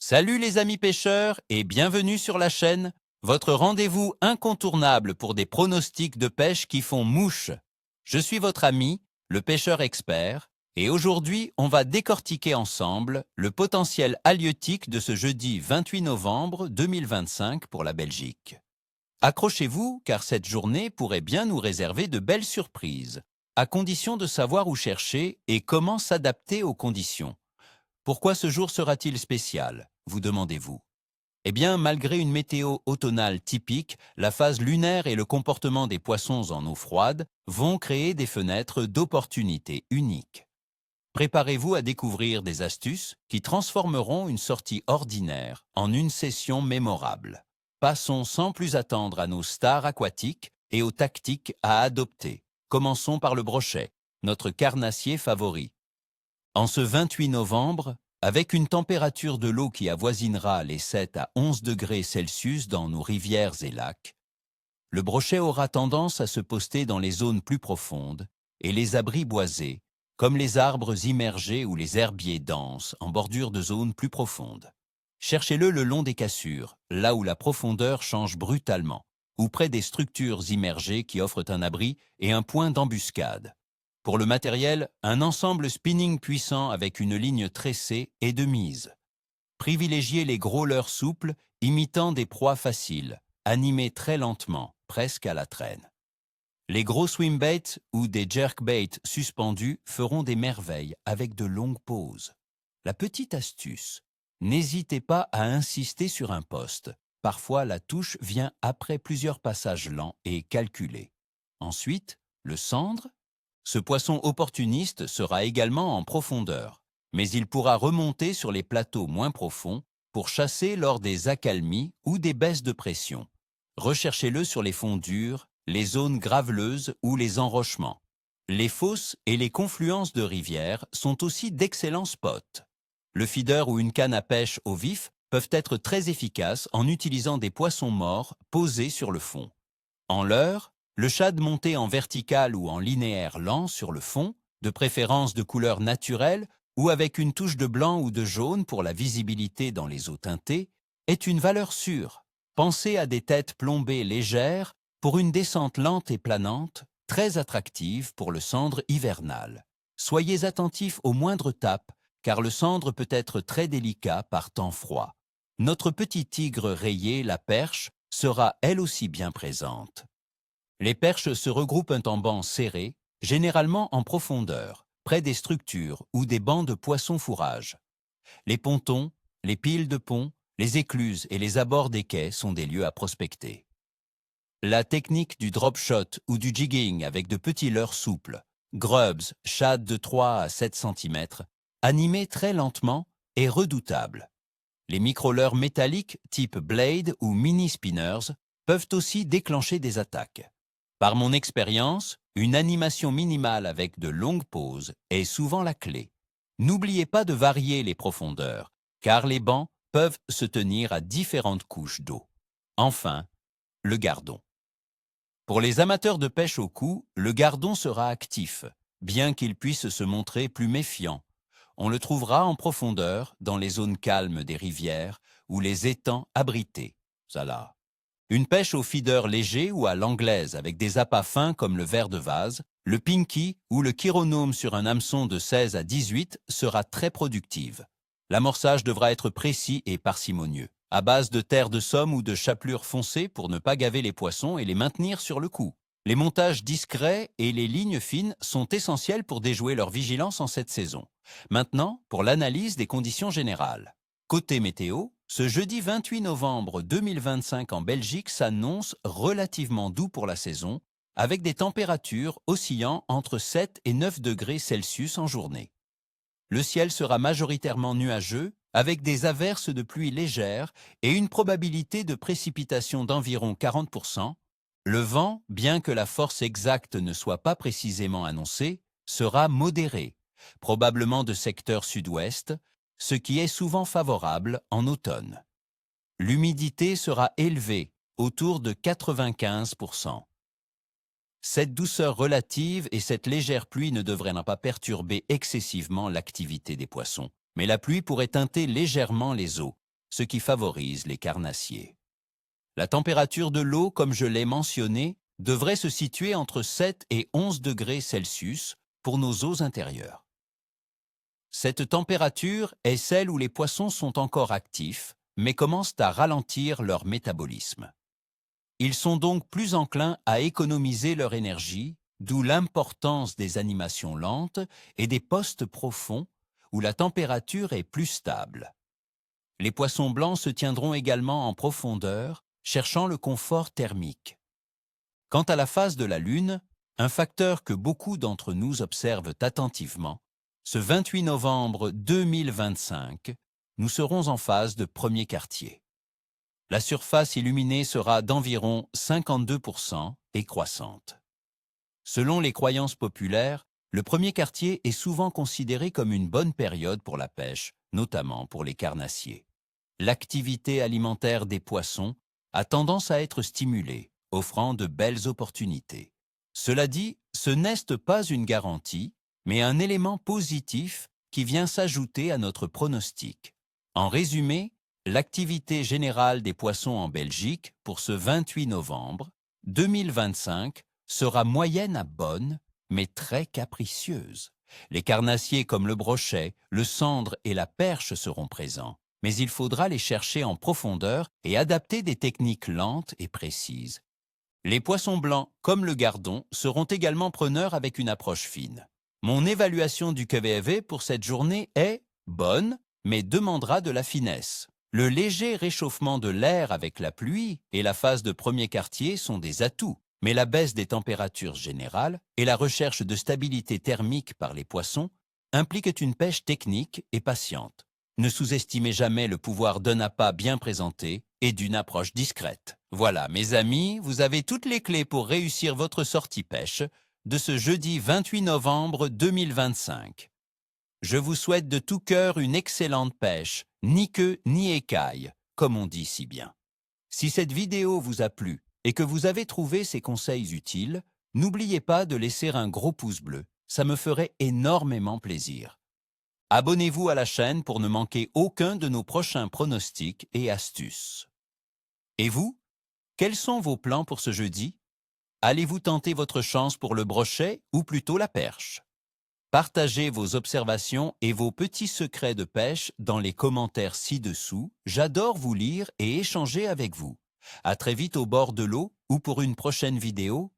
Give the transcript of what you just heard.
Salut les amis pêcheurs et bienvenue sur la chaîne, votre rendez-vous incontournable pour des pronostics de pêche qui font mouche. Je suis votre ami, le pêcheur expert, et aujourd'hui on va décortiquer ensemble le potentiel halieutique de ce jeudi 28 novembre 2025 pour la Belgique. Accrochez-vous car cette journée pourrait bien nous réserver de belles surprises, à condition de savoir où chercher et comment s'adapter aux conditions. Pourquoi ce jour sera-t-il spécial, vous demandez-vous? Eh bien, malgré une météo automnale typique, la phase lunaire et le comportement des poissons en eau froide vont créer des fenêtres d'opportunités uniques. Préparez-vous à découvrir des astuces qui transformeront une sortie ordinaire en une session mémorable. Passons sans plus attendre à nos stars aquatiques et aux tactiques à adopter. Commençons par le brochet, notre carnassier favori. En ce 28 novembre, avec une température de l'eau qui avoisinera les 7 à 11 degrés Celsius dans nos rivières et lacs, le brochet aura tendance à se poster dans les zones plus profondes et les abris boisés, comme les arbres immergés ou les herbiers denses en bordure de zones plus profondes. Cherchez-le le long des cassures, là où la profondeur change brutalement, ou près des structures immergées qui offrent un abri et un point d'embuscade. Pour le matériel, un ensemble spinning puissant avec une ligne tressée est de mise. Privilégiez les gros leurres souples, imitant des proies faciles, animés très lentement, presque à la traîne. Les gros swimbaits ou des jerkbaits suspendus feront des merveilles avec de longues pauses. La petite astuce, n'hésitez pas à insister sur un poste. Parfois, la touche vient après plusieurs passages lents et calculés. Ensuite, le cendre. Ce poisson opportuniste sera également en profondeur, mais il pourra remonter sur les plateaux moins profonds pour chasser lors des accalmies ou des baisses de pression. Recherchez-le sur les fonds durs, les zones graveleuses ou les enrochements. Les fosses et les confluences de rivières sont aussi d'excellents spots. Le feeder ou une canne à pêche au vif peuvent être très efficaces en utilisant des poissons morts posés sur le fond. En leurre, le shad monté en vertical ou en linéaire lent sur le fond, de préférence de couleur naturelle ou avec une touche de blanc ou de jaune pour la visibilité dans les eaux teintées, est une valeur sûre. Pensez à des têtes plombées légères pour une descente lente et planante, très attractive pour le cendre hivernal. Soyez attentifs aux moindres tapes, car le cendre peut être très délicat par temps froid. Notre petit tigre rayé, la perche, sera elle aussi bien présente. Les perches se regroupent en bancs serrés, généralement en profondeur, près des structures ou des bancs de poissons fourrage. Les pontons, les piles de ponts, les écluses et les abords des quais sont des lieux à prospecter. La technique du drop shot ou du jigging avec de petits leurres souples, grubs, shad de 3 à 7 cm, animés très lentement, est redoutable. Les micro-leurres métalliques type blade ou mini spinners peuvent aussi déclencher des attaques. Par mon expérience, une animation minimale avec de longues pauses est souvent la clé. N'oubliez pas de varier les profondeurs, car les bancs peuvent se tenir à différentes couches d'eau. Enfin, le gardon. Pour les amateurs de pêche au cou, le gardon sera actif, bien qu'il puisse se montrer plus méfiant. On le trouvera en profondeur, dans les zones calmes des rivières ou les étangs abrités. Ça là. Une pêche au feeder léger ou à l'anglaise avec des appâts fins comme le ver de vase, le pinky ou le chironome sur un hameçon de 16 à 18 sera très productive. L'amorçage devra être précis et parcimonieux, à base de terre de somme ou de chapelure foncée pour ne pas gaver les poissons et les maintenir sur le coup. Les montages discrets et les lignes fines sont essentiels pour déjouer leur vigilance en cette saison. Maintenant, pour l'analyse des conditions générales. Côté météo, ce jeudi 28 novembre 2025 en Belgique s'annonce relativement doux pour la saison, avec des températures oscillant entre 7 et 9 degrés Celsius en journée. Le ciel sera majoritairement nuageux, avec des averses de pluie légères et une probabilité de précipitation d'environ 40%. Le vent, bien que la force exacte ne soit pas précisément annoncée, sera modéré, probablement de secteur sud-ouest, ce qui est souvent favorable en automne. L'humidité sera élevée, autour de 95%. Cette douceur relative et cette légère pluie ne devraient pas perturber excessivement l'activité des poissons, mais la pluie pourrait teinter légèrement les eaux. ce qui favorise les carnassiers. La température de l'eau, comme je l'ai mentionné, devrait se situer entre 7 et 11 degrés Celsius pour nos eaux intérieures. Cette température est celle où les poissons sont encore actifs, mais commencent à ralentir leur métabolisme. Ils sont donc plus enclins à économiser leur énergie, d'où l'importance des animations lentes et des postes profonds où la température est plus stable. Les poissons blancs se tiendront également en profondeur, cherchant le confort thermique. Quant à la phase de la Lune, un facteur que beaucoup d'entre nous observent attentivement, ce 28 novembre 2025, nous serons en phase de premier quartier. La surface illuminée sera d'environ 52% et croissante. Selon les croyances populaires, le premier quartier est souvent considéré comme une bonne période pour la pêche, notamment pour les carnassiers. L'activité alimentaire des poissons a tendance à être stimulée, offrant de belles opportunités. Cela dit, ce n'est pas une garantie, mais un élément positif qui vient s'ajouter à notre pronostic. En résumé, l'activité générale des poissons en Belgique pour ce 28 novembre 2025 sera moyenne à bonne, mais très capricieuse. Les carnassiers comme le brochet, le sandre et la perche seront présents, mais il faudra les chercher en profondeur et adapter des techniques lentes et précises. Les poissons blancs, comme le gardon, seront également preneurs avec une approche fine. Mon évaluation du QVV pour cette journée est bonne, mais demandera de la finesse. Le léger réchauffement de l'air avec la pluie et la phase de premier quartier sont des atouts, mais la baisse des températures générales et la recherche de stabilité thermique par les poissons impliquent une pêche technique et patiente. Ne sous-estimez jamais le pouvoir d'un appât bien présenté et d'une approche discrète. Voilà, mes amis, vous avez toutes les clés pour réussir votre sortie pêche de ce jeudi 28 novembre 2025. Je vous souhaite de tout cœur une excellente pêche, ni queue ni écaille, comme on dit si bien. Si cette vidéo vous a plu et que vous avez trouvé ces conseils utiles, n'oubliez pas de laisser un gros pouce bleu, ça me ferait énormément plaisir. Abonnez-vous à la chaîne pour ne manquer aucun de nos prochains pronostics et astuces. Et vous, quels sont vos plans pour ce jeudi? Allez-vous tenter votre chance pour le brochet ou plutôt la perche? Partagez vos observations et vos petits secrets de pêche dans les commentaires ci-dessous. J'adore vous lire et échanger avec vous. À très vite au bord de l'eau ou pour une prochaine vidéo.